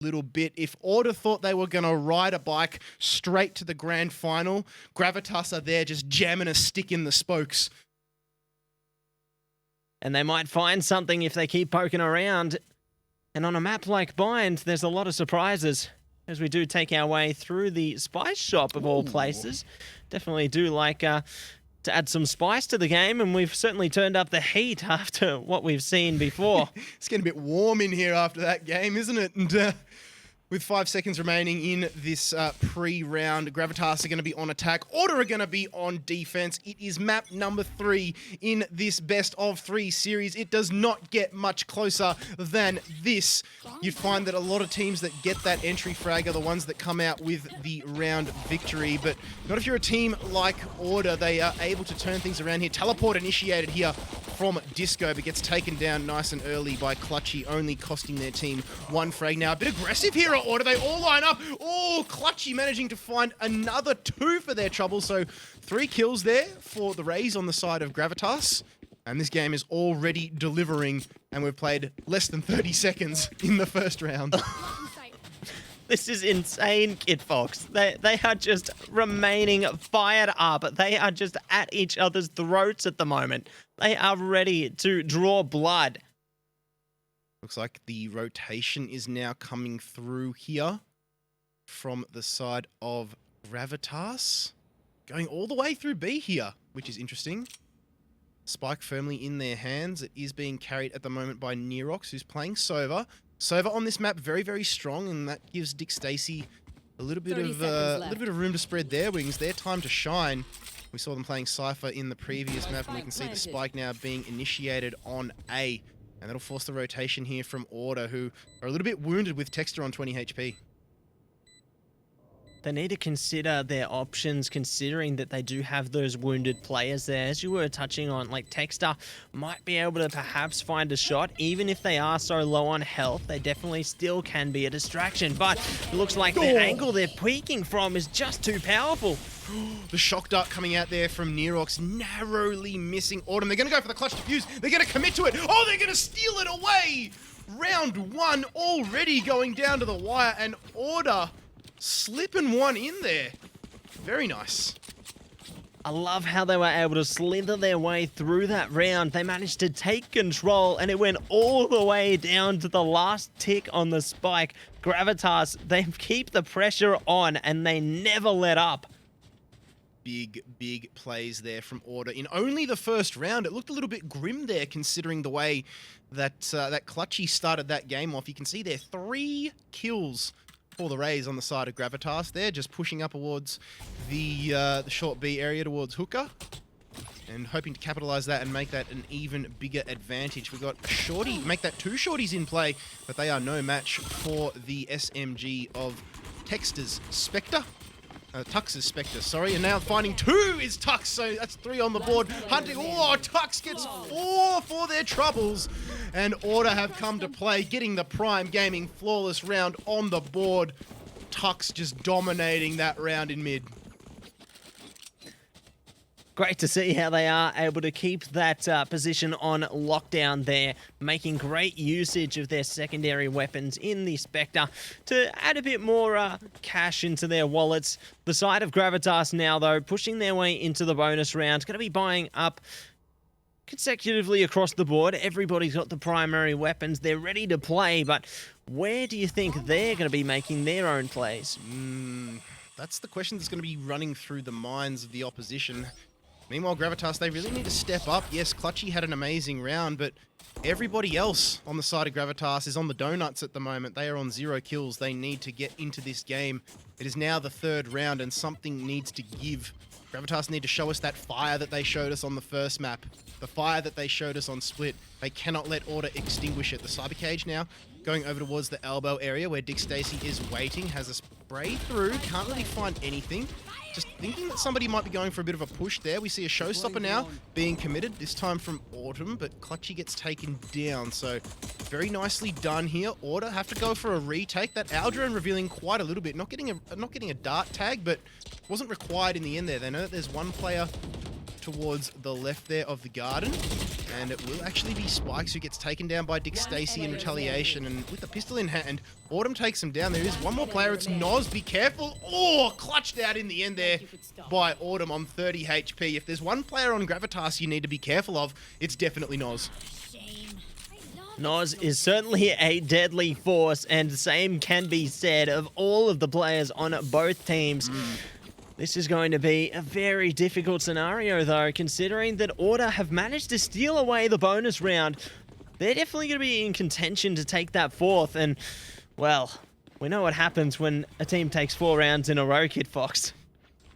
little bit. If Order thought they were going to ride a bike straight to the grand final, Gravitas are there just jamming a stick in the spokes. And they might find something if they keep poking around. And on a map like Bind, there's a lot of surprises as we do take our way through the spice shop of all places. Definitely do like to add some spice to the game, and we've certainly turned up the heat after what we've seen before. It's getting a bit warm in here after that game, isn't it? And with 5 seconds remaining in this pre-round, Gravitas are going to be on attack. Order are going to be on defense. It is map number 3 in this best of 3 series. It does not get much closer than this. You find that a lot of teams that get that entry frag are the ones that come out with the round victory, but not if you're a team like Order. They are able to turn things around here. Teleport initiated here from Disco, but gets taken down nice and early by Clutchy, only costing their team 1 frag. Now, a bit aggressive here at Order. They all line up. Oh, Clutchy managing to find another 2 for their trouble. So 3 kills there for the Rays on the side of Gravitas. And this game is already delivering, and we've played less than 30 seconds in the first round. This is insane, Kid Fox. They are just remaining fired up. They are just at each other's throats at the moment. They are ready to draw blood. Looks like the rotation is now coming through here from the side of Gravitas. Going all the way through B here, which is interesting. Spike firmly in their hands. It is being carried at the moment by Nerox, who's playing Sova. Sova on this map, very, very strong, and that gives Dick Stacey a little bit of room to spread their wings, their time to shine. We saw them playing Cypher in the previous map, and we can see the spike now being initiated on A. And that'll force the rotation here from Order, who are a little bit wounded with Texter on 20 HP. They need to consider their options, considering that they do have those wounded players there. As you were touching on, like Texter might be able to perhaps find a shot. Even if they are so low on health, they definitely still can be a distraction. But it looks like the angle they're peeking from is just too powerful. The shock dart coming out there from Nerox, narrowly missing Autumn. They're going to go for the clutch defuse. They're going to commit to it. Oh, they're going to steal it away. Round 1 already going down to the wire, and Order slipping one in there. Very nice. I love how they were able to slither their way through that round. They managed to take control, and it went all the way down to the last tick on the spike. Gravitas, they keep the pressure on, and they never let up. Big plays there from Order. In only the first round, it looked a little bit grim there, considering the way that that Clutchy started that game off. You can see there 3 kills for the Rays on the side of Gravitas. They're just pushing up towards the short B area towards Hooker, and hoping to capitalize that and make that an even bigger advantage. We've got a shorty, make that 2 shorties in play, but they are no match for the SMG of Texter's Spectre. Tux's Spectre, sorry, and now finding 2 is Tux, so that's 3 on the board. Hunting, oh, Tux gets 4 for their troubles, and Order have come to play, getting the Prime Gaming flawless round on the board. Tux just dominating that round in mid. Great to see how they are able to keep that position on lockdown there, making great usage of their secondary weapons in the Spectre to add a bit more cash into their wallets. The side of Gravitas now, though, pushing their way into the bonus round, going to be buying up consecutively across the board. Everybody's got the primary weapons. They're ready to play, but where do you think they're going to be making their own plays? That's the question that's going to be running through the minds of the opposition. Meanwhile, Gravitas, they really need to step up. Yes, Clutchy had an amazing round, but everybody else on the side of Gravitas is on the donuts at the moment. They are on 0 kills. They need to get into this game. It is now the 3rd round, and something needs to give. Gravitas need to show us that fire that they showed us on the first map. The fire that they showed us on Split. They cannot let Order extinguish it. The Cyber Cage now going over towards the elbow area where Dick Stacey is waiting. Has a spray through. Can't really find anything. Just thinking that somebody might be going for a bit of a push there. We see a showstopper now being committed, this time from Autumn, but Clutchy gets taken down. So very nicely done here. Order have to go for a retake. That Aldrone revealing quite a little bit. Not getting a dart tag, but wasn't required in the end there. They know that there's one player towards the left there of the garden. And it will actually be Spikes who gets taken down by Dick Stacey in retaliation. And with the pistol in hand, Autumn takes him down. There is one more player. It's Noz. Be careful. Oh, clutched out in the end there by Autumn on 30 HP. If there's one player on Gravitas you need to be careful of, it's definitely Noz. Noz is certainly a deadly force, and the same can be said of all of the players on both teams. This is going to be a very difficult scenario, though, considering that Order have managed to steal away the bonus round. They're definitely going to be in contention to take that fourth, and, well, we know what happens when a team takes 4 rounds in a row, Kid Fox.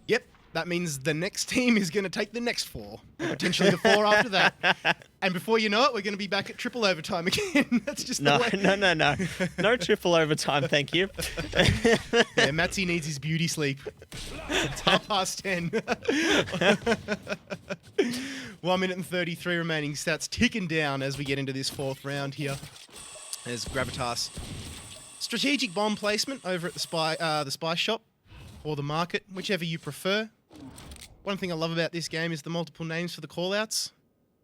Yep, that means the next team is going to take the next 4, or potentially the 4 after that. And before you know it, we're going to be back at triple overtime again. That's just the way. No. No triple overtime, thank you. Yeah, Matsy needs his beauty sleep. It's 10:30. 1 minute and 33 remaining. Stats ticking down as we get into this 4th round here. There's Gravitas. Strategic bomb placement over at the spy shop or the market, whichever you prefer. One thing I love about this game is the multiple names for the callouts.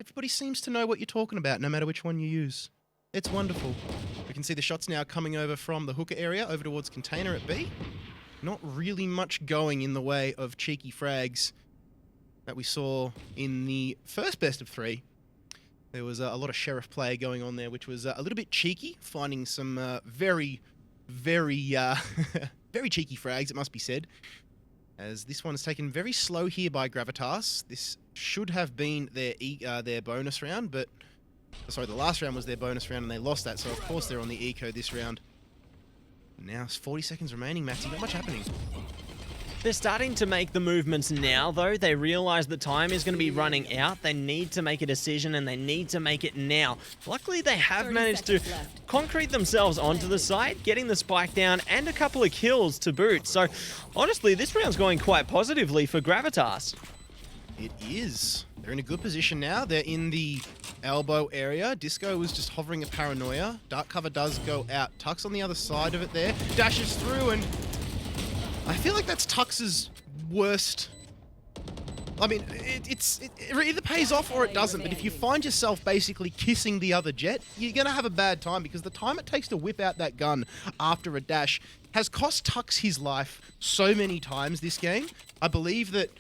Everybody seems to know what you're talking about, no matter which one you use. It's wonderful. We can see the shots now coming over from the hooker area over towards container at B. Not really much going in the way of cheeky frags that we saw in the first best of 3. There was a lot of sheriff play going on there, which was a little bit cheeky, finding some very cheeky frags, it must be said. As this one is taken very slow here by Gravitas. This should have been their bonus round, but... Sorry, the last round was their bonus round and they lost that, so of course they're on the eco this round. Now it's 40 seconds remaining, Matty. Not much happening. They're starting to make the movements now, though. They realize the time is going to be running out. They need to make a decision, and they need to make it now. Luckily, they have managed to concrete themselves onto the site, getting the spike down and a couple of kills to boot. So, honestly, this round's going quite positively for Gravitas. It is. They're in a good position now. They're in the elbow area. Disco was just hovering at Paranoia. Dark cover does go out. Tuck's on the other side of it there. Dashes through, and I feel like that's Tux's worst. I mean, it either pays off or it doesn't, but if you find yourself basically kissing the other jet, you're going to have a bad time, because the time it takes to whip out that gun after a dash has cost Tux his life so many times this game. I believe that,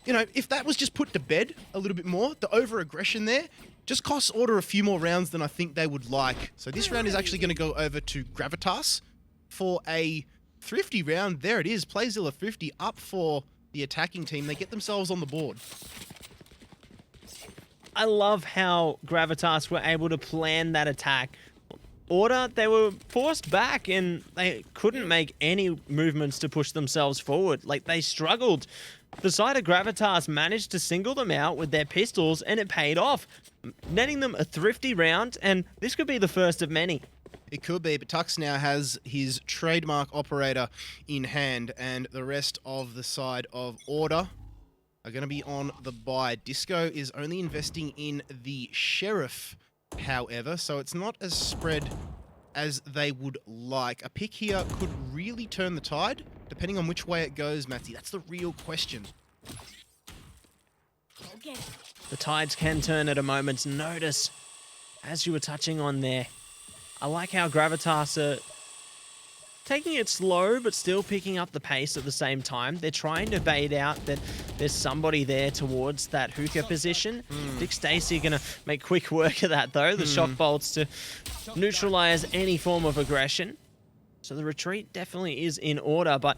you know, if that was just put to bed a little bit more, the over-aggression there just costs Order a few more rounds than I think they would like. So this round is actually going to go over to Gravitas for a thrifty round. There it is. Playzilla thrifty up for the attacking team. They get themselves on the board. I love how Gravitas were able to plan that attack. Order, they were forced back and they couldn't make any movements to push themselves forward. Like, they struggled. The side of Gravitas managed to single them out with their pistols, and it paid off, netting them a thrifty round, and this could be the first of many. It could be, but Tux now has his trademark operator in hand, and the rest of the side of Order are going to be on the buy. Disco is only investing in the Sheriff, however, so it's not as spread as they would like. A pick here could really turn the tide, depending on which way it goes, Matty. That's the real question. The tides can turn at a moment's notice, as you were touching on there. I like how Gravitas are taking it slow, but still picking up the pace at the same time. They're trying to bait out that there's somebody there towards that hookah position. Dick Stacey going to make quick work of that, though. The shock bolts to neutralize any form of aggression. So the retreat definitely is in order, but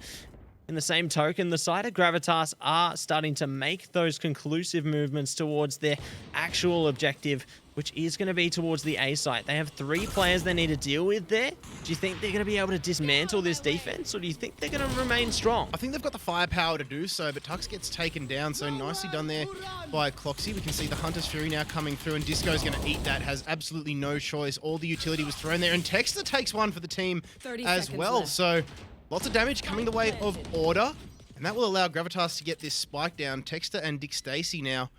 in the same token, the side of Gravitas are starting to make those conclusive movements towards their actual objective, which is going to be towards the A site. They have 3 players they need to deal with there. Do you think they're going to be able to dismantle this defense, or do you think they're going to remain strong? I think they've got the firepower to do so, but Tux gets taken down, so nicely done there by Cloxy. We can see the Hunter's Fury now coming through, and Disco's going to eat that, has absolutely no choice. All the utility was thrown there, and Texter takes one for the team as well. Left. So lots of damage coming the way of Order, and that will allow Gravitas to get this spike down. Texter and Dick Stacey now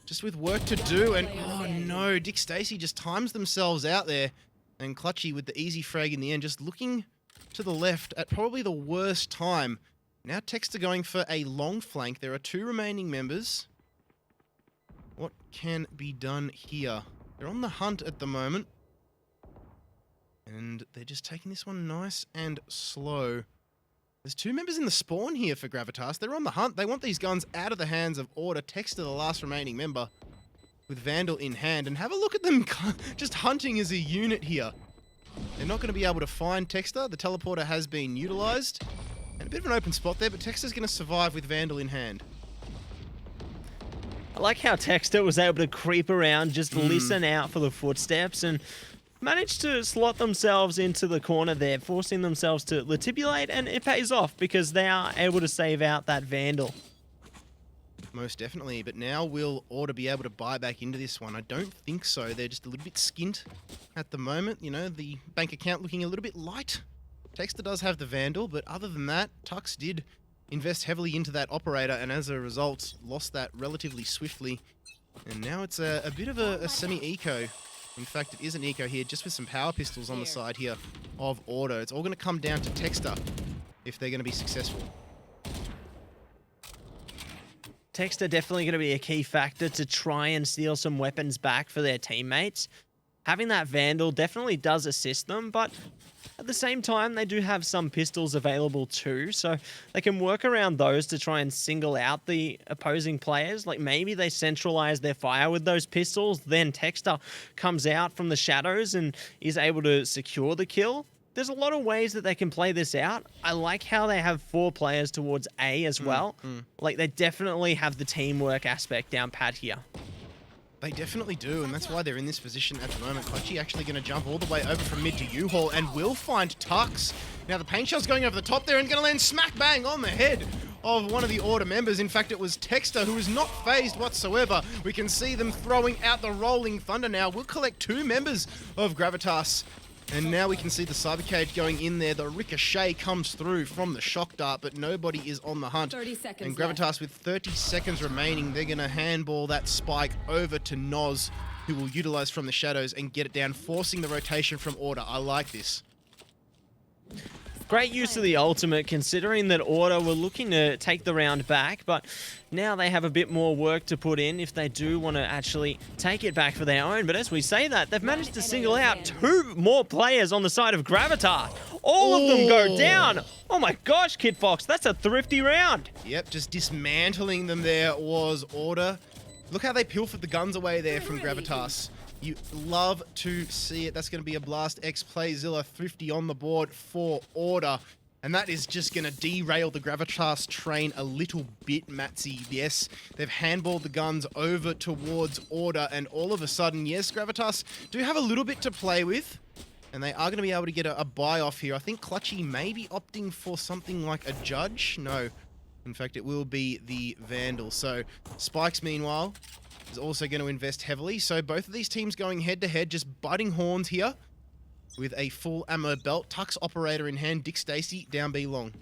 just with work to do, and oh no, Dick Stacey just times themselves out there, and Clutchy with the easy frag in the end, just looking to the left at probably the worst time. Now Texter going for a long flank. There are 2 remaining members. what can be done here? They're on the hunt at the moment. And they're just taking this one nice and slow. There's 2 members in the spawn here for Gravitas. They're on the hunt. They want these guns out of the hands of Order. Text to the last remaining member with Vandal in hand. And have a look at them just hunting as a unit here. They're not going to be able to find Texter. The teleporter has been utilized. And a bit of an open spot there, but Texter's going to survive with Vandal in hand. I like how Texter was able to creep around, just listen out for the footsteps, and managed to slot themselves into the corner there, forcing themselves to latibulate, and it pays off because they are able to save out that Vandal. Most definitely, but now will Order be able to buy back into this one? I don't think so. They're just a little bit skint at the moment. You know, the bank account looking a little bit light. Texter does have the Vandal, but other than that, Tux did invest heavily into that operator, and as a result, lost that relatively swiftly. And now it's a bit of a semi-eco. In fact, it is an eco here, just with some power pistols on the side here of Order. It's all going to come down to Texter if they're going to be successful. Texter definitely going to be a key factor to try and steal some weapons back for their teammates. Having that Vandal definitely does assist them, but at the same time, they do have some pistols available too, so they can work around those to try and single out the opposing players. Like maybe they centralize their fire with those pistols, then Texter comes out from the shadows and is able to secure the kill. There's a lot of ways that they can play this out. I like how they have 4 players towards A as well. Like they definitely have the teamwork aspect down pat here. They definitely do, and that's why they're in this position at the moment. Clutchy actually going to jump all the way over from mid to U-Haul and will find Tux. Now the paint shell's going over the top there and going to land smack bang on the head of one of the Order members. In fact, it was Texter who is not phased whatsoever. We can see them throwing out the Rolling Thunder now. We'll collect 2 members of Gravitas. And now we can see the Cyber Cage going in there. The ricochet comes through from the shock dart, but nobody is on the hunt. 30 seconds and Gravitas left. with 30 seconds remaining, they're going to handball that spike over to Noz, who will utilize from the shadows and get it down, forcing the rotation from Order. I like this. Great use of the ultimate, considering that Order were looking to take the round back, but now they have a bit more work to put in if they do want to actually take it back for their own. But as we say that, they've managed to single out 2 more players on the side of Gravitas. All of them go down. Oh my gosh, Kid Fox, that's a thrifty round. Yep, just dismantling them there was Order. Look how they pilfered the guns away there from Gravitas. You love to see it. That's going to be a Blast X Playzilla thrifty on the board for Order. And that is just going to derail the Gravitas train a little bit, Matsy. Yes, they've handballed the guns over towards Order, and all of a sudden, yes, Gravitas do have a little bit to play with. And they are going to be able to get a buy off here. I think Clutchy may be opting for something like a Judge. No, in fact, it will be the Vandal. So Spikes, meanwhile, is also going to invest heavily. So both of these teams going head-to-head, just butting horns here with a full ammo belt. Tux operator in hand, Dick Stacy down B long.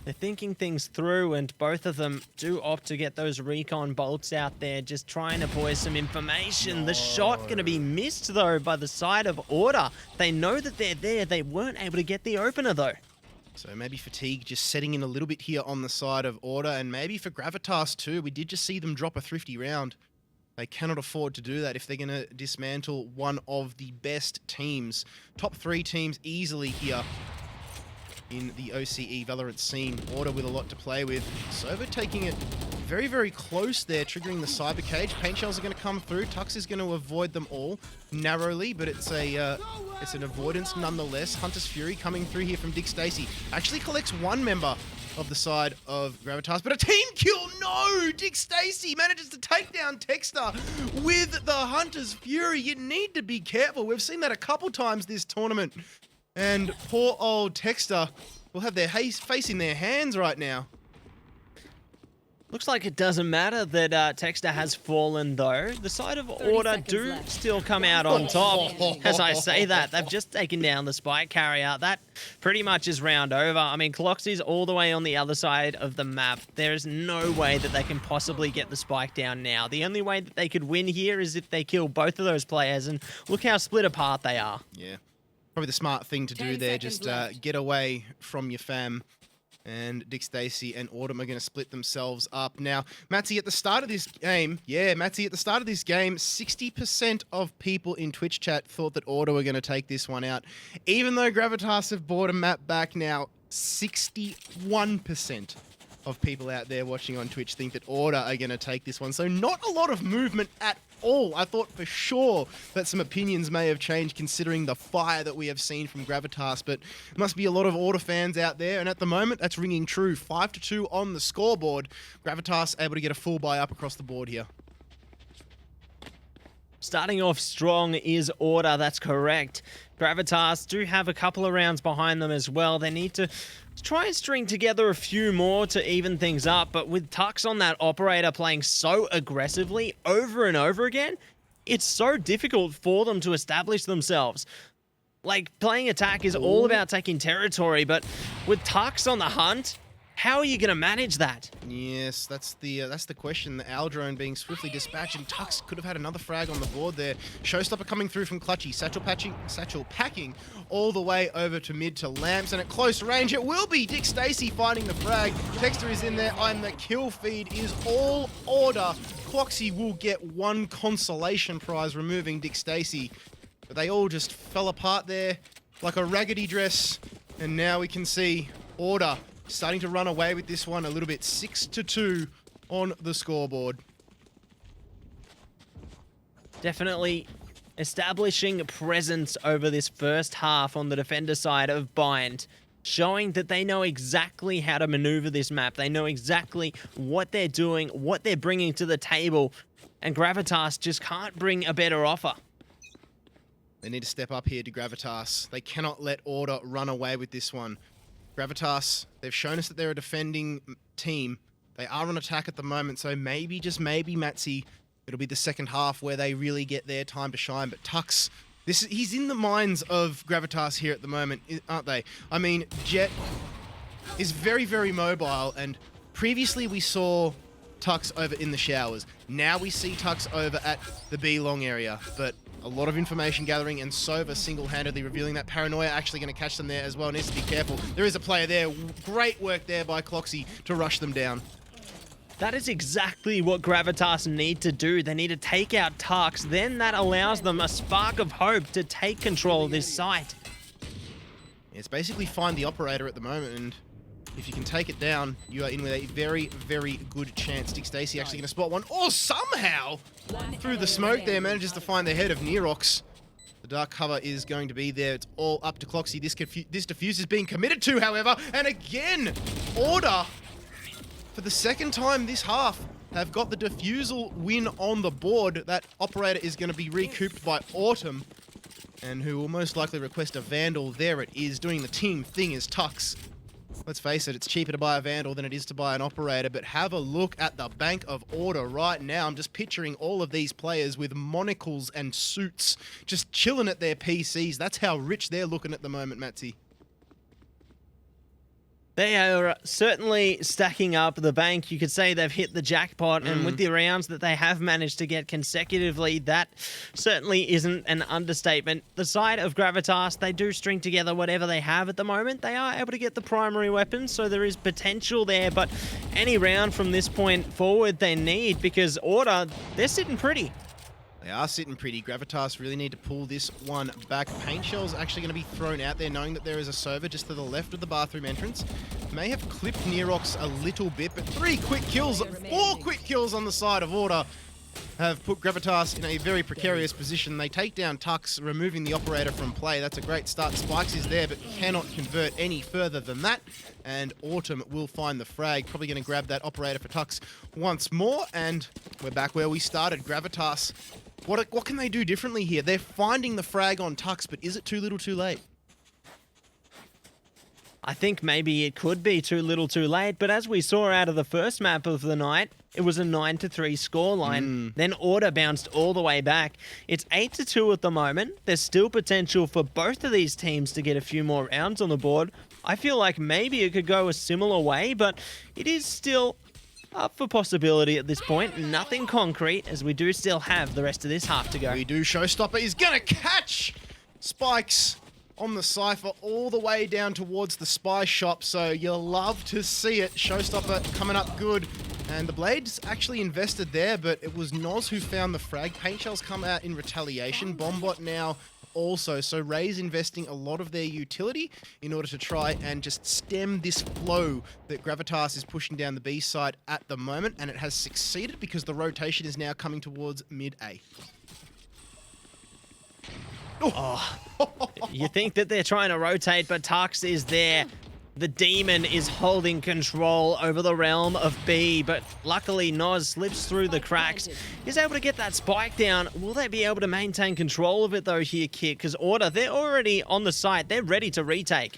They're thinking things through, and both of them do opt to get those recon bolts out there, just trying to voice some information. The shot going to be missed, though, by the side of Order. They know that they're there. They weren't able to get the opener, though. So maybe Fatigue just setting in a little bit here on the side of Order, and maybe for Gravitas too. We did just see them drop a thrifty round. They cannot afford to do that if they're going to dismantle one of the best teams. Top 3 teams easily here in the OCE Valorant scene. Order with a lot to play with. Sova taking it very, very close there, triggering the Cyber Cage. Paint shells are going to come through. Tux is going to avoid them all narrowly, but it's an avoidance nonetheless. Hunter's Fury coming through here from Dick Stacy. Actually collects 1 member of the side of Gravitas, but a team kill! No! Dick Stacy manages to take down Texter with the Hunter's Fury. You need to be careful. We've seen that a couple times this tournament. And poor old Texter will have their face in their hands right now. Looks like it doesn't matter that Texter has fallen, though. The side of Order do still come out on top. As I say that, they've just taken down the spike carrier. That pretty much is round over. I mean, Cloxy's all the way on the other side of the map. There is no way that they can possibly get the spike down now. The only way that they could win here is if they kill both of those players, and look how split apart they are. Yeah. Probably the smart thing to do there, just get away from your fam And Dick Stacey and Autumn are going to split themselves up. Now, Matsy, at the start of this game, 60% of people in Twitch chat thought that Order were going to take this one out. Even though Gravitas have bought a map back now, 61% of people out there watching on Twitch think that Order are going to take this one. So not a lot of movement at all. I thought for sure that some opinions may have changed considering the fire that we have seen from Gravitas, but must be a lot of Order fans out there, and at the moment that's ringing true. 5-2 on the scoreboard. Gravitas able to get a full buy up across the board here. Starting off strong is Order, that's correct. Gravitas do have a couple of rounds behind them as well. They need to try and string together a few more to even things up, but with Tux on that operator playing so aggressively over and over again, it's so difficult for them to establish themselves. Like, playing attack is all about taking territory, but with Tux on the hunt, how are you going to manage that? Yes, that's the question. The Owl drone being swiftly dispatched, and Tux could have had another frag on the board there. Showstopper coming through from Clutchy. Satchel packing all the way over to mid to Lamps, and at close range it will be Dick Stacey finding the frag. Texter is in there, and the kill feed is all Order. Cloxy will get one consolation prize, removing Dick Stacey. But they all just fell apart there like a raggedy dress, and now we can see Order starting to run away with this one a little bit. 6-2 on the scoreboard. Definitely establishing presence over this first half on the defender side of Bind, showing that they know exactly how to maneuver this map. They know exactly what they're doing, what they're bringing to the table, and Gravitas just can't bring a better offer. They need to step up here to Gravitas. They cannot let Order run away with this one. Gravitas, they've shown us that they're a defending team. They are on attack at the moment, so maybe, just maybe, Matsy, it'll be the second half where they really get their time to shine. But Tux, he's in the minds of Gravitas here at the moment, aren't they? I mean, Jet is very, very mobile, and previously we saw Tux over in the showers. Now we see Tux over at the B long area, but a lot of information gathering, and Sova single-handedly revealing that Paranoia actually going to catch them there as well. Needs to be careful. There is a player there. Great work there by Cloxy to rush them down. That is exactly what Gravitas need to do. They need to take out Tux. Then that allows them a spark of hope to take control of this site. It's basically find the operator at the moment, and if you can take it down, you are in with a very, very good chance. Dick Stacey actually going to spot one, or somehow, through the smoke there, manages to find the head of Nerox. The dark cover is going to be there. It's all up to Cloxy. This defuse is being committed to, however, and again, Order, for the second time this half, have got the defusal win on the board. That operator is going to be recouped by Autumn, and who will most likely request a Vandal. There it is, doing the team thing is Tux. Let's face it, it's cheaper to buy a Vandal than it is to buy an operator, but have a look at the bank of Order right now. I'm just picturing all of these players with monocles and suits, just chilling at their PCs. That's how rich they're looking at the moment, Matsy. They are certainly stacking up the bank. You could say they've hit the jackpot, and with the rounds that they have managed to get consecutively, that certainly isn't an understatement. The side of Gravitas, they do string together whatever they have at the moment. They are able to get the primary weapons, so there is potential there, but any round from this point forward they need, because Order, they're sitting pretty. They are sitting pretty. Gravitas really need to pull this one back. Paint Shell's actually going to be thrown out there, knowing that there is a Sova just to the left of the bathroom entrance. May have clipped Nerox a little bit, but 4 quick kills on the side of Order have put Gravitas in a very precarious position. They take down Tux, removing the operator from play. That's a great start. Spikes is there, but cannot convert any further than that. And Autumn will find the frag. Probably going to grab that operator for Tux once more. And we're back where we started. Gravitas, what can they do differently here? They're finding the frag on Tux, but is it too little too late? I think maybe it could be too little too late, but as we saw out of the first map of the night, it was a 9-3 scoreline. Then Order bounced all the way back. It's 8-2 at the moment. There's still potential for both of these teams to get a few more rounds on the board. I feel like maybe it could go a similar way, but it is still up for possibility at this point. Nothing concrete, as we do still have the rest of this half to go. We do. Showstopper is going to catch Spikes. on the Cypher all the way down towards the Spy Shop, so you'll love to see it. Showstopper coming up good. And the Blades actually invested there, but it was Noz who found the frag. Paint Shells come out in retaliation. Bombot now also. So Ray's investing a lot of their utility in order to try and just stem this flow that Gravitas is pushing down the B side at the moment. And it has succeeded because the rotation is now coming towards mid-A. Oh, you think that they're trying to rotate, but Tux is there. The Demon is holding control over the realm of B, but luckily Noz slips through the cracks. He's able to get that spike down. Will they be able to maintain control of it though here, Kit? Because Order, they're already on the site. They're ready to retake.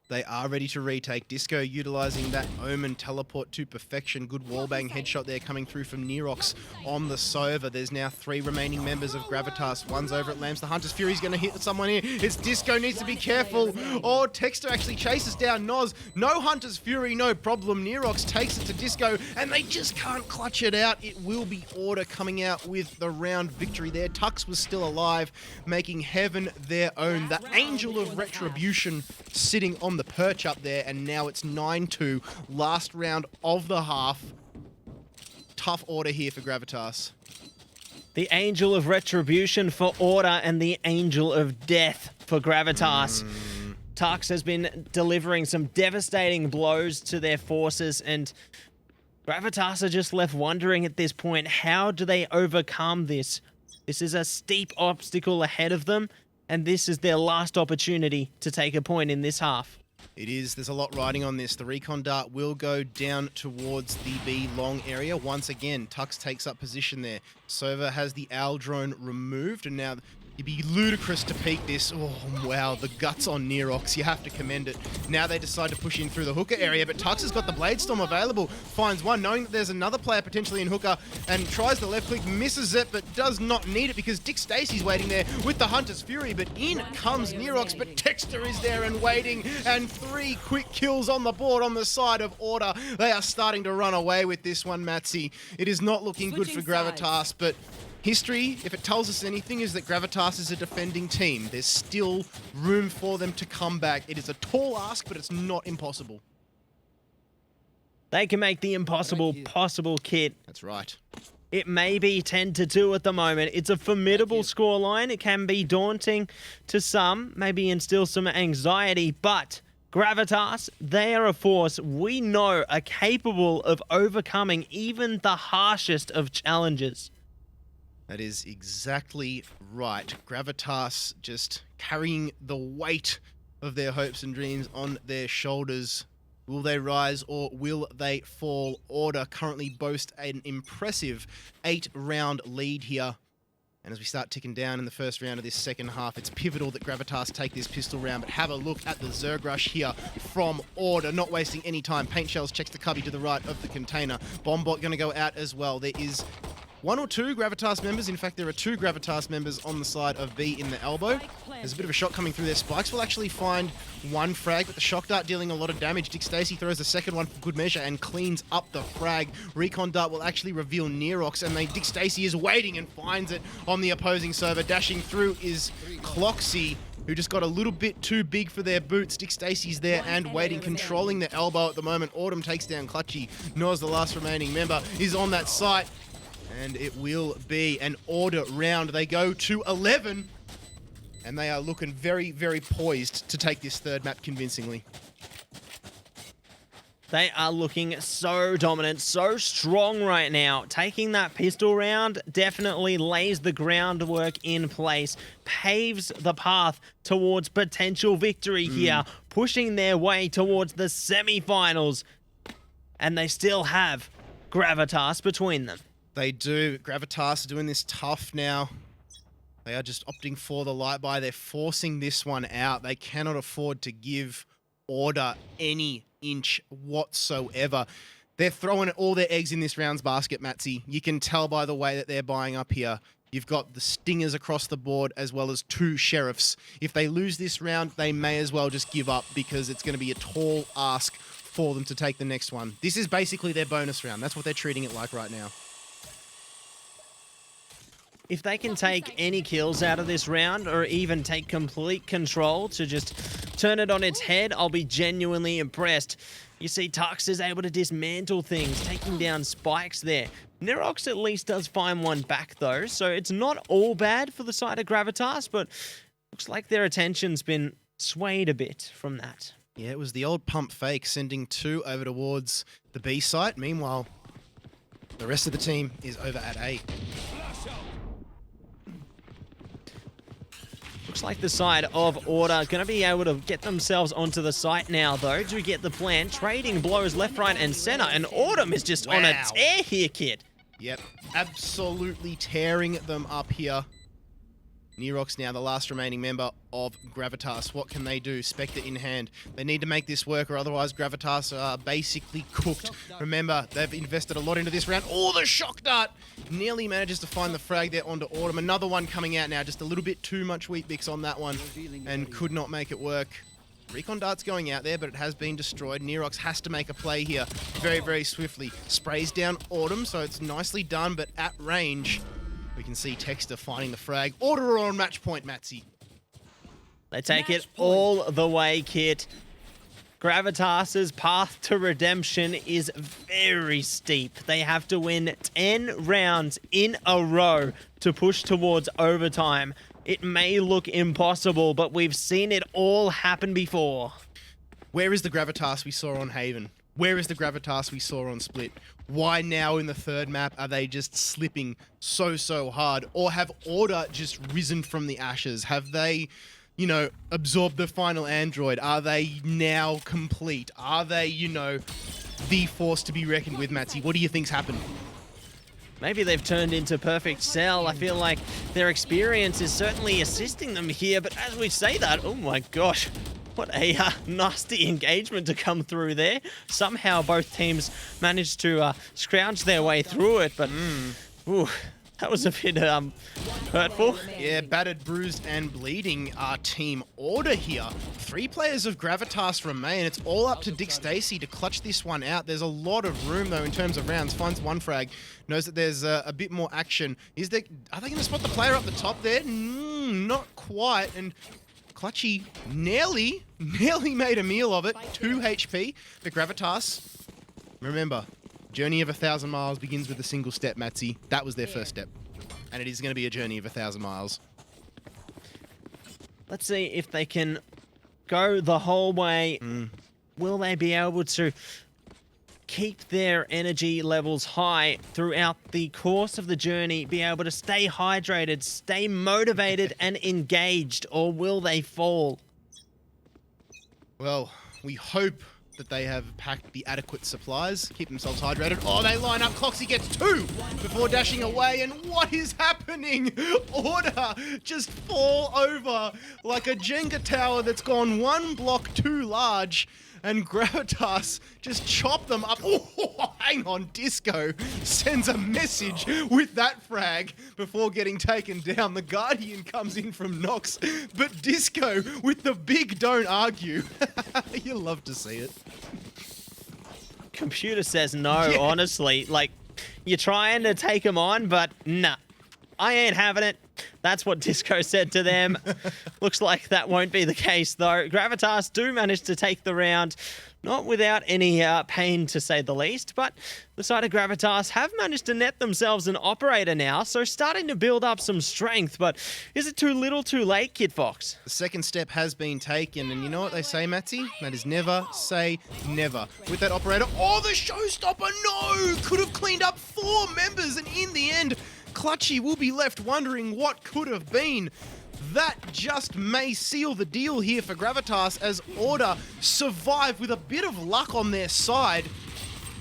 They are ready to retake. Disco utilizing that Omen teleport to perfection. Good wallbang headshot there coming through from Nerox on the Sova. There's now 3 remaining members of Gravitas. One's over at Lamps. The Hunter's Fury's going to hit someone here. It's Disco, needs to be careful. Oh, Texter actually chases down Noz. No Hunter's Fury, no problem. Nerox takes it to Disco, and they just can't clutch it out. It will be Order coming out with the round victory there. Tux was still alive, making heaven their own. The Angel of Retribution sitting on the perch up there, and now it's 9-2. Last round of the half. Tough Order here for Gravitas. The Angel of Retribution for Order and the Angel of Death for Gravitas. Tux has been delivering some devastating blows to their forces, and Gravitas are just left wondering at this point, how do they overcome this? This is a steep obstacle ahead of them, and this is their last opportunity to take a point in this half. It is. There's a lot riding on this. The recon dart will go down towards the B long area. Once again, Tux takes up position there. Sova has the owl drone removed, and now it'd be ludicrous to peek this. Oh, wow, the guts on Nerox. You have to commend it. Now they decide to push in through the hooker area, but Tux has got the Blade Storm available. Finds one, knowing that there's another player potentially in hooker, and tries the left click, misses it, but does not need it because Dick Stacy's waiting there with the Hunter's Fury, but in comes Nerox, but Texter is there and waiting, and 3 quick kills on the board on the side of Order. They are starting to run away with this one, Matsy. It is not looking good for Gravitas, but history, if it tells us anything, is that Gravitas is a defending team. There's still room for them to come back. It is a tall ask, but it's not impossible. They can make the impossible possible, Kit. That's right. It may be 10-2 at the moment. It's a formidable scoreline. It can be daunting to some, maybe instill some anxiety, but Gravitas, they are a force we know are capable of overcoming even the harshest of challenges. That is exactly right. Gravitas just carrying the weight of their hopes and dreams on their shoulders. Will they rise or will they fall? Order currently boast an impressive 8-round lead here. And as we start ticking down in the first round of this second half, it's pivotal that Gravitas take this pistol round. But have a look at the Zerg rush here from Order, not wasting any time. Paint Shells checks the cubby to the right of the container. Bombot going to go out as well. There is 1 or 2 Gravitas members. In fact, there are 2 Gravitas members on the side of B in the elbow. There's a bit of a shot coming through there. Spikes will actually find 1 frag, but the shock dart dealing a lot of damage. Dick Stacy throws the second one for good measure and cleans up the frag. Recon dart will actually reveal Nerox, and Dick Stacy is waiting and finds it on the opposing server. Dashing through is Cloxy, who just got a little bit too big for their boots. Dick Stacy's there and waiting, controlling the elbow at the moment. Autumn takes down Clutchy. Noz, the last remaining member, is on that site. And it will be an Order round. They go to 11. And they are looking very, very poised to take this third map convincingly. They are looking so dominant, so strong right now. Taking that pistol round definitely lays the groundwork in place, paves the path towards potential victory here, pushing their way towards the semi-finals. And they still have Gravitas between them. They do. Gravitas are doing this tough now. They are just opting for the light buy. They're forcing this one out. They cannot afford to give Order any inch whatsoever. They're throwing all their eggs in this round's basket, Matsy. You can tell by the way that they're buying up here. You've got the Stingers across the board as well as 2 Sheriffs. If they lose this round, they may as well just give up because it's going to be a tall ask for them to take the next one. This is basically their bonus round. That's what they're treating it like right now. if they can take any kills out of this round or even take complete control to just turn it on its head, I'll be genuinely impressed. You see, Tux is able to dismantle things, taking down spikes there. Nerox at least does find one back though, so it's not all bad for the side of Gravitas, but looks like their attention's been swayed a bit from that. Yeah, it was the old pump fake, sending 2 over towards the B site. Meanwhile, the rest of the team is over at A. Looks like the side of Order going to be able to get themselves onto the site now, though. Do we get the plan? Trading blows left, right, and center, and Autumn is just on a tear here, kid. Yep, absolutely tearing them up here. Nerox now the last remaining member of Gravitas. What can they do? Spectre in hand. They need to make this work, or otherwise Gravitas are basically cooked. Remember, they've invested a lot into this round. Oh, the shock dart! Nearly manages to find the frag there onto Autumn. Another one coming out now. Just a little bit too much wheat bix on that one, and could not make it work. Recon dart's going out there, but it has been destroyed. Nerox has to make a play here very, very swiftly. Sprays down Autumn, so it's nicely done, but at range, we can see Texter finding the frag. Order on match point, Matsy. They take it all the way, Kit. Gravitas's path to redemption is very steep. They have to win 10 rounds in a row to push towards overtime. It may look impossible, but we've seen it all happen before. Where is the Gravitas we saw on Haven? Where is the Gravitas we saw on Split? Why now in the third map are they just slipping so hard? Or have Order just risen from the ashes? Have they, you know, absorbed the final android? Are they now complete? Are they, you know, the force to be reckoned with, Matsy? What do you think's happened? Maybe they've turned into perfect cell. I feel like their experience is certainly assisting them here, but as we say that, oh my gosh. What a nasty engagement to come through there. Somehow both teams managed to scrounge their way through it, but ooh, that was a bit hurtful. Yeah, battered, bruised, and bleeding are Team Order here. 3 players of Gravitas remain. It's all up to Dick Stacey to clutch this one out. There's a lot of room, though, in terms of rounds. Finds one frag, knows that there's a bit more action. Are they going to spot the player up the top there? Not quite, and Clutchy nearly made a meal of it. 2 HP. The Gravitas, remember, journey of 1,000 miles begins with a single step, Matsy. That was their first step. And it is going to be a journey of 1,000 miles. Let's see if they can go the whole way. Will they be able to keep their energy levels high throughout the course of the journey, be able to stay hydrated, stay motivated and engaged, or will they fall? Well, we hope that they have packed the adequate supplies, keep themselves hydrated. Oh, they line up. Cloxy gets 2 before dashing away. And what is happening? Order just fall over like a Jenga tower that's gone 1 block too large. And Gravitas just chop them up. Oh, hang on. Disco sends a message with that frag before getting taken down. The Guardian comes in from Nox, but Disco with the big don't argue. You love to see it. Computer says no, honestly. Like, you're trying to take him on, but nah. I ain't having it. That's what Disco said to them. Looks like that won't be the case, though. Gravitas do manage to take the round, not without any pain, to say the least, but the side of Gravitas have managed to net themselves an operator now, so starting to build up some strength, but is it too little too late, Kid Fox? The second step has been taken, and you know what they say, Matsy? That is never say never. With that operator, oh, the showstopper, no! Could have cleaned up 4 members, and in the end, Clutchy will be left wondering what could have been. That just may seal the deal here for Gravitas as Order survive with a bit of luck on their side,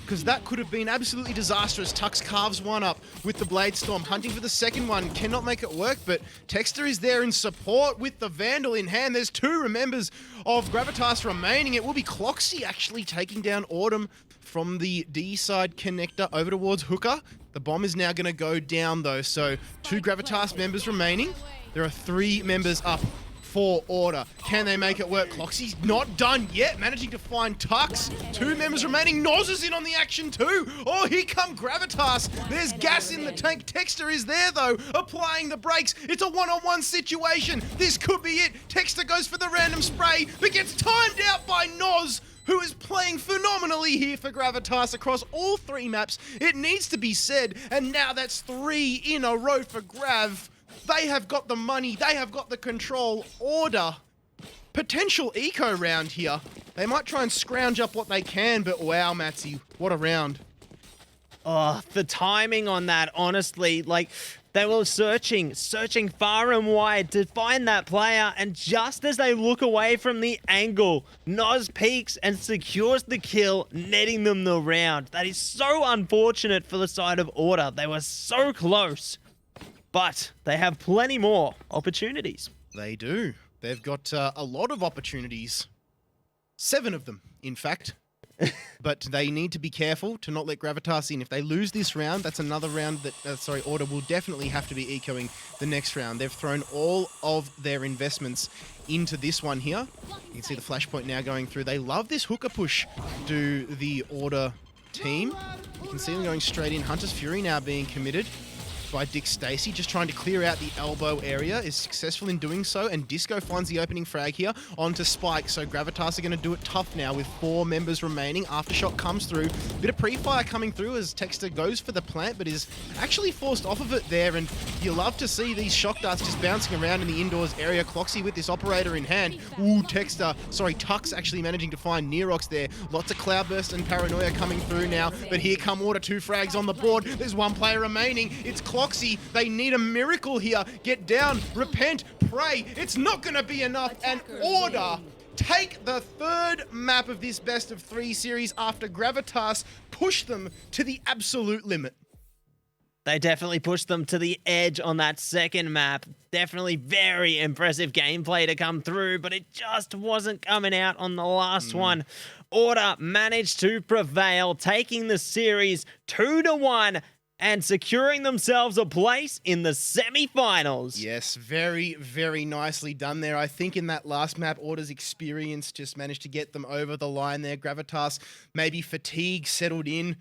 because that could have been absolutely disastrous. Tux carves one up with the Blade Storm, hunting for the second one. Cannot make it work, but Texter is there in support with the Vandal in hand. There's 2 members of Gravitas remaining. It will be Cloxy actually taking down Autumn from the D side connector over towards Hooker. The bomb is now going to go down, though, so 2 Gravitas members remaining. There are 3 members up for Order. Can they make it work? Cloxy's not done yet, managing to find Tux. 2 members remaining. Noz is in on the action too. Oh, here come Gravitas. There's gas in the tank. Texter is there though, applying the brakes. It's a one-on-one situation. This could be it. Texter goes for the random spray, but gets timed out by Noz, who is playing phenomenally here for Gravitas across all 3 maps. It needs to be said, and now that's 3 in a row for Grav. They have got the money, they have got the control. Order, potential eco round here. They might try and scrounge up what they can, but wow, Matsy, what a round. Oh, the timing on that, honestly, like, they were searching far and wide to find that player, and just as they look away from the angle, Noz peeks and secures the kill, netting them the round. That is so unfortunate for the side of Order. They were so close, but they have plenty more opportunities. They do. They've got a lot of opportunities. 7 of them, in fact. But they need to be careful to not let Gravitas in. If they lose this round, that's another round that, Order will definitely have to be ecoing the next round. They've thrown all of their investments into this one here. You can see the flashpoint now going through. They love this hooker push to the Order team. You can see them going straight in. Hunter's Fury now being committed by Dick Stacey, just trying to clear out the elbow area, is successful in doing so, and Disco finds the opening frag here onto Spike, so Gravitas are going to do it tough now with 4 members remaining. Aftershock comes through, bit of pre-fire coming through as Texter goes for the plant, but is actually forced off of it there, and you love to see these shock darts just bouncing around in the indoors area. Cloxy with this operator in hand. Ooh, Tux actually managing to find Nerox there. Lots of Cloudburst and Paranoia coming through now, but here come Order, 2 frags on the board. There's 1 player remaining. It's Cloxy. They need a miracle here. Get down, repent, pray. It's not going to be enough. And Order take the 3rd map of this best of 3 series after Gravitas push them to the absolute limit. They definitely pushed them to the edge on that 2nd map. Definitely very impressive gameplay to come through, but it just wasn't coming out on the last one. Order managed to prevail, taking the series 2-1 and securing themselves a place in the semi-finals. Yes, very, very nicely done there. I think in that last map, Order's experience just managed to get them over the line there. Gravitas, maybe fatigue settled in.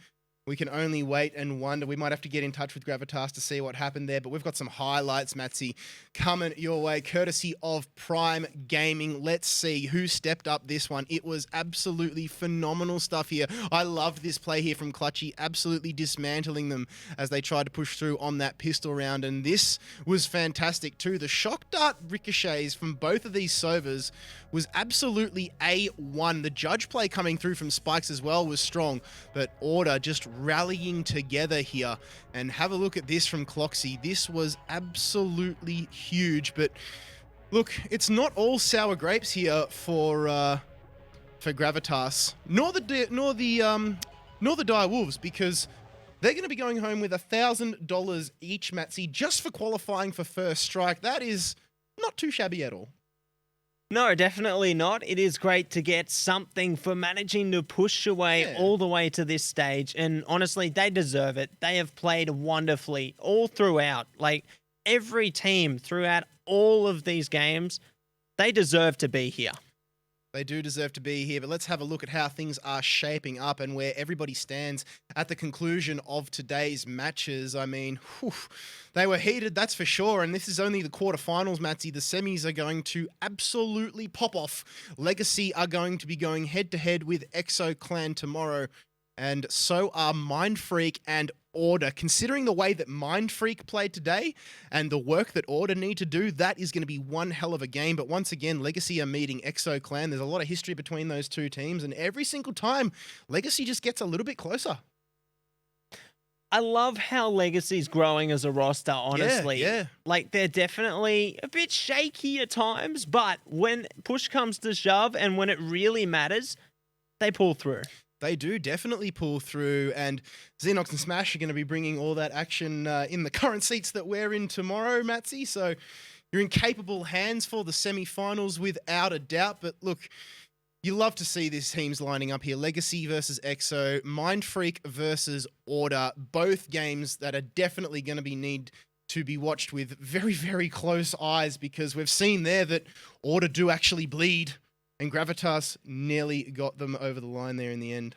We can only wait and wonder. We might have to get in touch with Gravitas to see what happened there, but we've got some highlights, Matsy, coming your way, courtesy of Prime Gaming. Let's see who stepped up this one. It was absolutely phenomenal stuff here. I loved this play here from Clutchy, absolutely dismantling them as they tried to push through on that pistol round, and this was fantastic too. The shock dart ricochets from both of these Sovas was absolutely A1. The judge play coming through from Spikes as well was strong, but Order just rallying together here. And have a look at this from Cloxy. This was absolutely huge, but look, it's not all sour grapes here for Gravitas, nor the Dire Wolves, because they're going to be going home with $1,000 each, Matsy, just for qualifying for first strike. That is not too shabby at all. No, definitely not. It is great to get something for managing to push away all the way to this stage. And honestly, they deserve it. They have played wonderfully all throughout. Like, every team throughout all of these games, they deserve to be here. They do deserve to be here, but let's have a look at how things are shaping up and where everybody stands at the conclusion of today's matches. I mean, they were heated, that's for sure, and this is only the quarterfinals, Matsy. The semis are going to absolutely pop off. Legacy are going to be going head-to-head with Exo Clan tomorrow, and so are Mindfreak and Order. Considering the way that Mindfreak played today and the work that Order need to do, that is going to be one hell of a game. But once again, Legacy are meeting Exo Clan. There's a lot of history between those two teams, and every single time, Legacy just gets a little bit closer. I love how Legacy's growing as a roster, honestly. Yeah. Like, they're definitely a bit shaky at times, but when push comes to shove and when it really matters, they pull through. They do definitely pull through, and Xenox and Smash are going to be bringing all that action in the current seats that we're in tomorrow, Matsy. So you're in capable hands for the semi-finals without a doubt. But look, you love to see these teams lining up here. Legacy versus Exo, Mindfreak versus Order. Both games that are definitely going to be need to be watched with very, very close eyes, because we've seen there that Order do actually bleed, and Gravitas nearly got them over the line there in the end.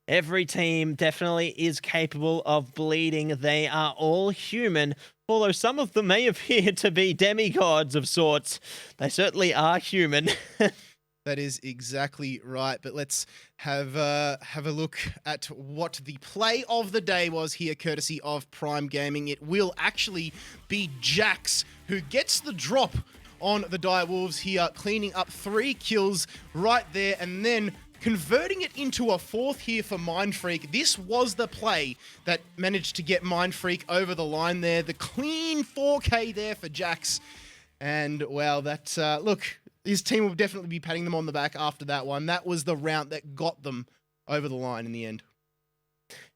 Every team definitely is capable of bleeding. They are all human. Although some of them may appear to be demigods of sorts, they certainly are human. That is exactly right. But let's have a look at what the play of the day was here, courtesy of Prime Gaming. It will actually be Jax who gets the drop on the Dire Wolves here, cleaning up 3 kills right there, and then converting it into a 4th here for Mindfreak. This was the play that managed to get Mindfreak over the line there. The clean 4K there for Jax. And, well, that, look, his team will definitely be patting them on the back after that one. That was the round that got them over the line in the end.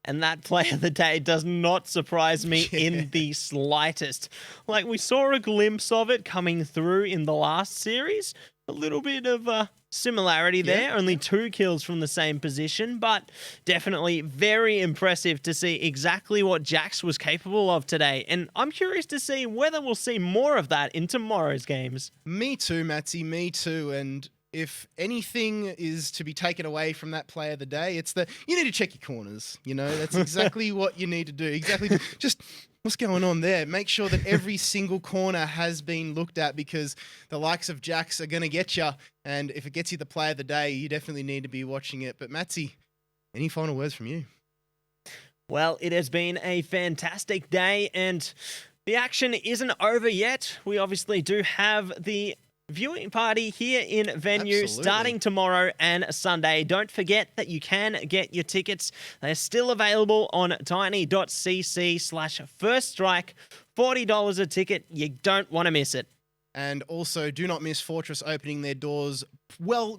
And that play of the day does not surprise me in the slightest. Like, we saw a glimpse of it coming through in the last series. A little bit of a similarity there. Only 2 kills from the same position, but definitely very impressive to see exactly what Jax was capable of today. And I'm curious to see whether we'll see more of that in tomorrow's games. Me too, Matsy, me too. And if anything is to be taken away from that play of the day, it's that you need to check your corners. You know, that's exactly what you need to do. Exactly. Just what's going on there? Make sure that every single corner has been looked at, because the likes of Jax are going to get you. And if it gets you the play of the day, you definitely need to be watching it. But Matsy, any final words from you? Well, it has been a fantastic day, and the action isn't over yet. We obviously do have the viewing party here in venue starting tomorrow and Sunday. Don't forget that you can get your tickets. They're still available on tiny.cc/first strike. $40 a ticket. You don't want to miss it. And also, do not miss Fortress opening their doors well